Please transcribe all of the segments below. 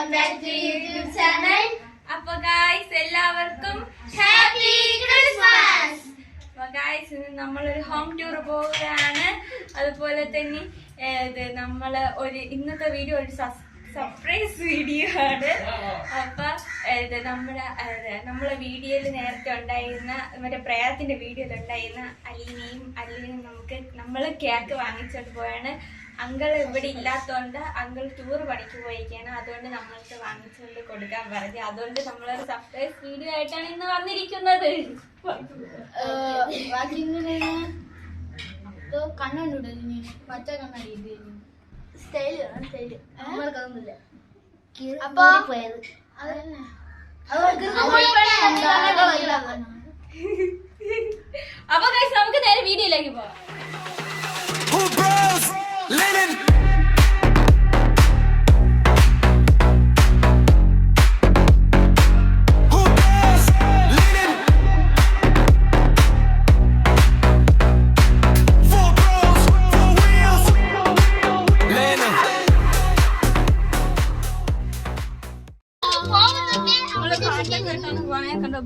welcome back to YouTube channel. അപ്പൊ guys എല്ലാവർക്കും Happy Christmas. അപ്പൊ ഗായ്സ് ഇന്ന് നമ്മളൊരു ഹോം ടൂർ പോവുകയാണ്. അതുപോലെ തന്നെ നമ്മള് ഇന്നത്തെ വീഡിയോ ഒരു സർപ്രൈസ് വീഡിയോ ആണ്. അപ്പൊ നമ്മളെ വീഡിയോയിൽ നേരത്തെ ഉണ്ടായിരുന്ന മറ്റേ പ്രയാത്തിന്റെ വീഡിയോയിൽ ഉണ്ടായിരുന്ന അലീനയും നമ്മള് കേക്ക് വാങ്ങിച്ചോണ്ട് പോയാണ്. അങ്കിൾ ഇവിടെ ഇല്ലാത്തോണ്ട് അങ്കിൾ ടൂർ പണിക്ക് പോയിരിക്കാണ്. അതുകൊണ്ട് നമ്മൾക്ക് വാങ്ങിച്ചുകൊണ്ട് കൊടുക്കാൻ പറഞ്ഞു. അതുകൊണ്ട് നമ്മളൊരു സർപ്രൈസ് വീഡിയോ ആയിട്ടാണ് ഇന്ന് വന്നിരിക്കുന്നത്. കണ്ണുണ്ട് പച്ച കണ്ണടി അപ്പൊ നമുക്ക് നേരെ വീഡിയോയിലേക്ക് പോവാം.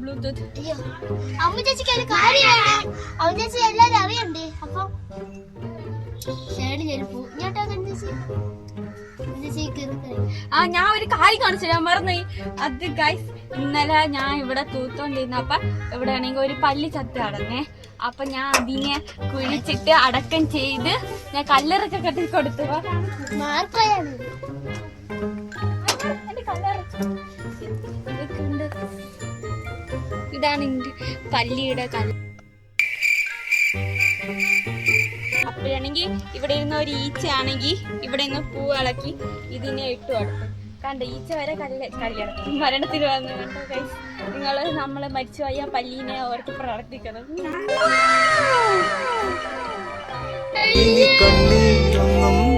ബ്ലൂടൂത്ത് അമ്മ ചേച്ചിക്ക് ഒരു കാര്യമാണ്. അമ്മ ചേച്ചി എല്ലാരും അറിയണ്ടേ. അപ്പൊ ഞാൻ ഒരു കാര്യം കാണിച്ചു തരാൻ മറന്നുപോയി. അത് ഗൈസ് ഇന്നലെ ഞാൻ ഇവിടെ തൂത്തോണ്ടിരുന്നപ്പ ഇവിടെ ആണെങ്കിൽ ഒരു പല്ലി ചത്ത് കടന്നേ. അപ്പൊ ഞാൻ അതിനെ കുഴിച്ചിട്ട് അടക്കം ചെയ്ത് ഞാൻ കല്ലറൊക്കെ കെട്ടി കൊടുത്തു. ഇതാണ് എന്റെ പല്ലിയുടെ കല്ല്. അപ്പോഴാണെങ്കിൽ ഇവിടെ ഇരുന്ന ഒരു ഈച്ച ആണെങ്കിൽ ഇവിടെ നിന്ന് പൂ ഇളക്കി ഇതിനെ ഇട്ടു കൊടുത്തു. കണ്ട ഈച്ച വരെ കല്ലിറക്കും മരണത്തിൽ വന്നു. കണ്ടോ ഗൈസ്, നിങ്ങള് നമ്മള് മരിച്ചുപോയ പല്ലീനെ ഓർത്ത് പ്രാർത്ഥിക്കണം.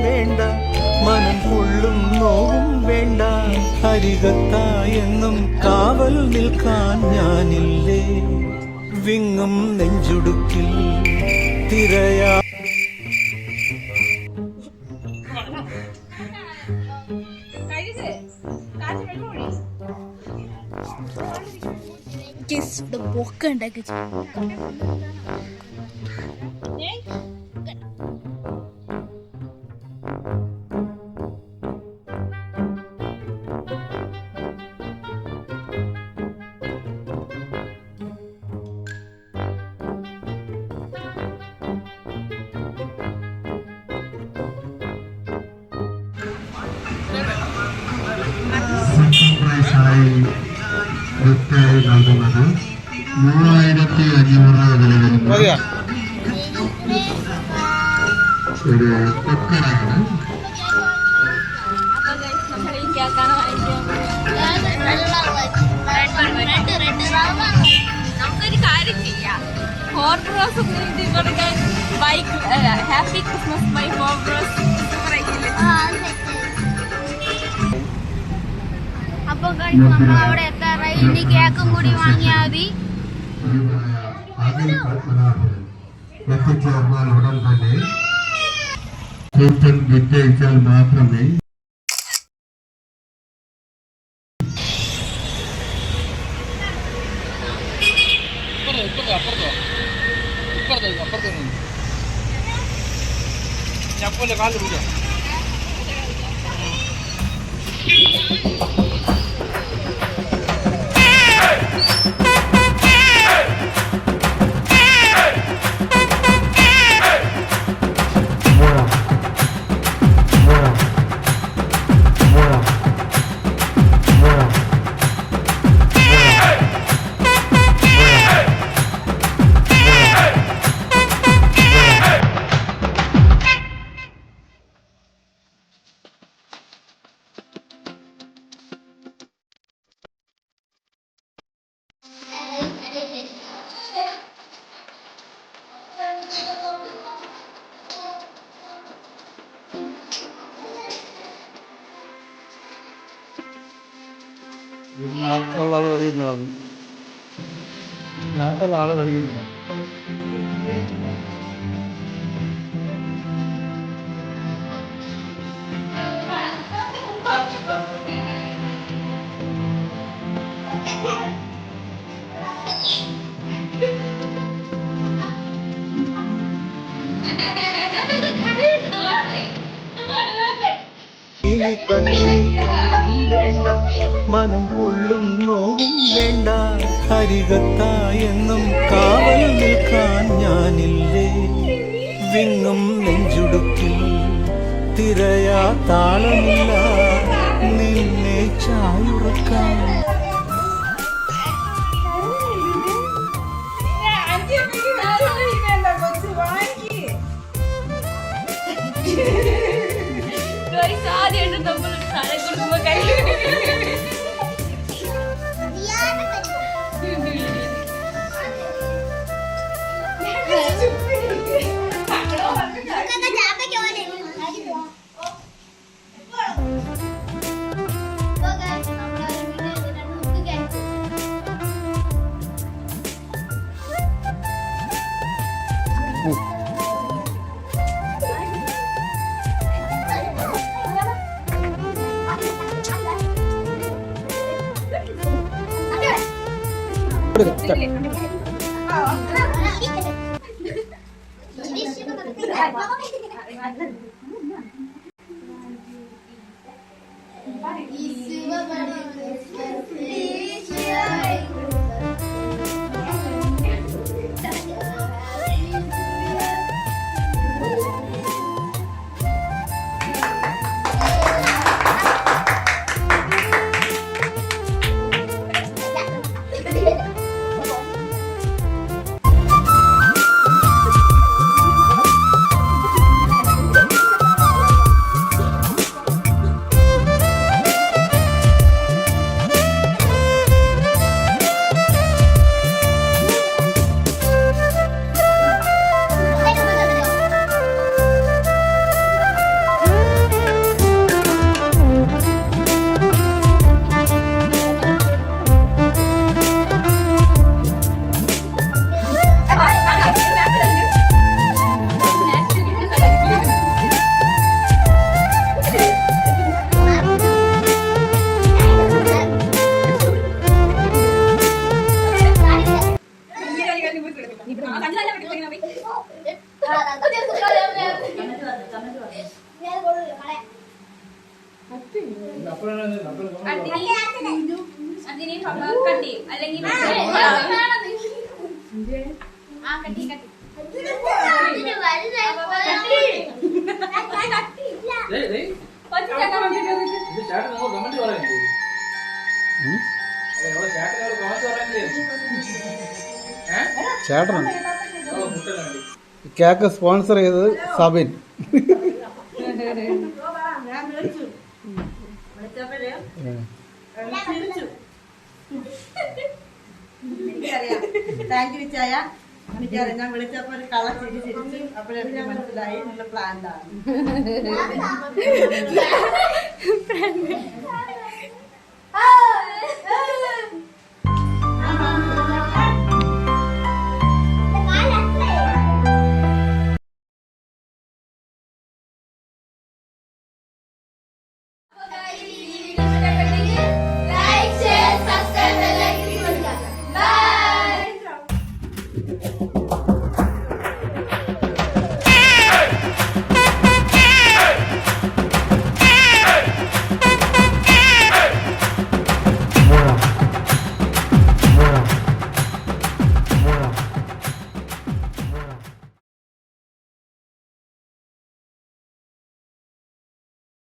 വേണ്ട മനം കൊള്ളും നോവും വേണ്ട, അരികത്തായെന്നും കാവൽ നിൽക്കാൻ ഞാനില്ലേ, വിങ്ങും നെഞ്ചുടുക്കിൽ തിരയാ. ബൊക്ക ഉണ്ടാക്കി നൽകുന്നത് 3500 വില വരുന്ന ഒരു കുക്കറാണ്. നമുക്കൊരു കാര്യം ചെയ്യാം. ഹോർബ്രോസ് കൊടുക്കാൻ ഹാപ്പി ക്രിസ്മസ് ബൈ ഹോർബ്രോസ്. അപ്പൊ നമ്മൾ അവിടെ എത്താറായി. ഇനി കേക്കും കൂടി വാങ്ങിയാൽ മതി. എത്തിച്ചേർന്നാൽ ഉടൻ തന്നെ കൂപ്പൺ വിറ്റയിച്ചാൽ മാത്രമേ നാളെ അറിയുന്നു. മനം കൊള്ളും നോവും വേണ്ട അരികത്തായെന്നും കാവൽ നിൽക്കാൻ ഞാനില്ലേ വിങ്ങും നെഞ്ചുടുക്കിൽ തിരയാ താളമില്ല നിന്നെ ചായുറക്കാൻ ആദ്യമായിട്ട് നമ്മൾ സാധനം കൊടുക്കുമ്പോ കയ്യിൽ അതിനെ കട്ടി അല്ലെങ്കിൽ കട്ടി കട്ടി ചേട്ടനാണ് കേക്ക് സ്പോൺസർ ചെയ്തത് സബിൻ. താങ്ക് യു ചായ. എനിക്കറിയാം, ഞാൻ വിളിച്ചപ്പോ ഒരു കളർ ചിരിച്ചു. അപ്പോഴെനിക്ക് മനസ്സിലായി നിങ്ങൾ പ്ലാൻ ആണ്.